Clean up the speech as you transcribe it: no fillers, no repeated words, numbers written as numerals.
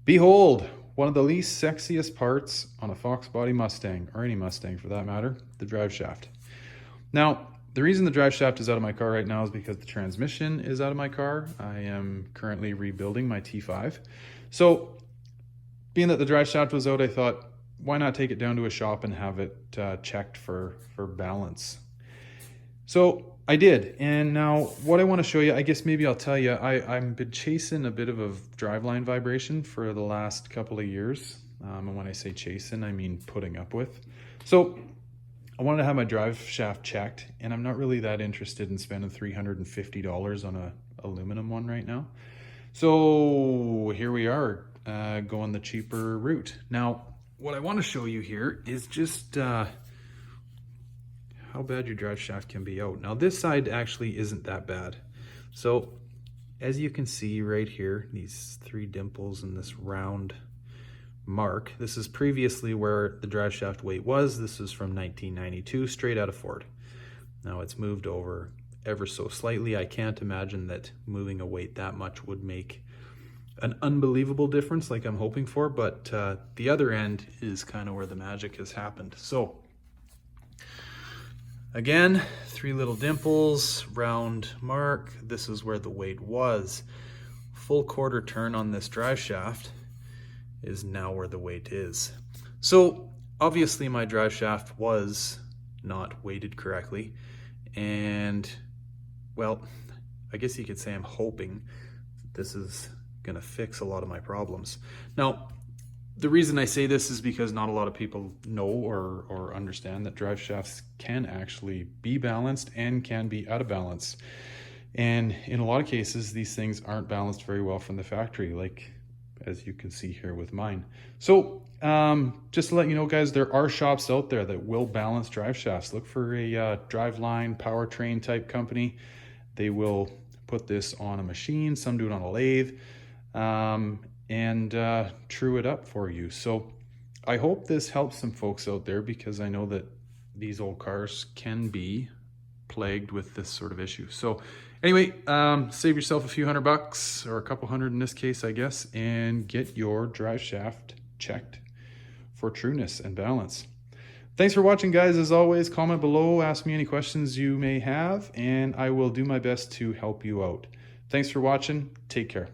Behold, one of the least sexiest parts on a Foxbody Mustang, or any Mustang for that matter, the drive shaft. Now, the reason the drive shaft is out of my car right now is because the transmission is out of my car. I am currently rebuilding my T5. So, being that the drive shaft was out, I thought, why not take it down to a shop and have it checked for balance? So I did, and now what I want to show you, I guess maybe I'll tell you, I've been chasing a bit of a driveline vibration for the last couple of years. And when I say chasing, I mean putting up with. So I wanted to have my drive shaft checked, and I'm not really that interested in spending $350 on a aluminum one right now. So here we are, going the cheaper route. Now, what I want to show you here is just how bad your drive shaft can be out. Now this side actually isn't that bad. So as you can see right here, these 3 dimples and this round mark, this is previously where the drive shaft weight was. This is from 1992, straight out of Ford. Now it's moved over ever so slightly. I can't imagine that moving a weight that much would make an unbelievable difference like I'm hoping for, but the other end is kind of where the magic has happened. So again, 3 little dimples, round mark. This is where the weight was. Full quarter turn on this drive shaft is now where the weight is. So obviously my drive shaft was not weighted correctly, and well, I guess you could say I'm hoping this is gonna fix a lot of my problems. Now, the reason I say this is because not a lot of people know or understand that drive shafts can actually be balanced and can be out of balance. And in a lot of cases, these things aren't balanced very well from the factory, like as you can see here with mine. So just to let you know, guys, there are shops out there that will balance drive shafts. Look for a driveline powertrain type company. They will put this on a machine. Some do it on a lathe. And true it up for you. So I hope this helps some folks out there, because I know that these old cars can be plagued with this sort of issue. So anyway, save yourself a few $100 or a couple hundred in this case, I guess, and get your drive shaft checked for trueness and balance. Thanks for watching, guys. As always, comment below, ask me any questions you may have, and I will do my best to help you out. Thanks for watching. Take care.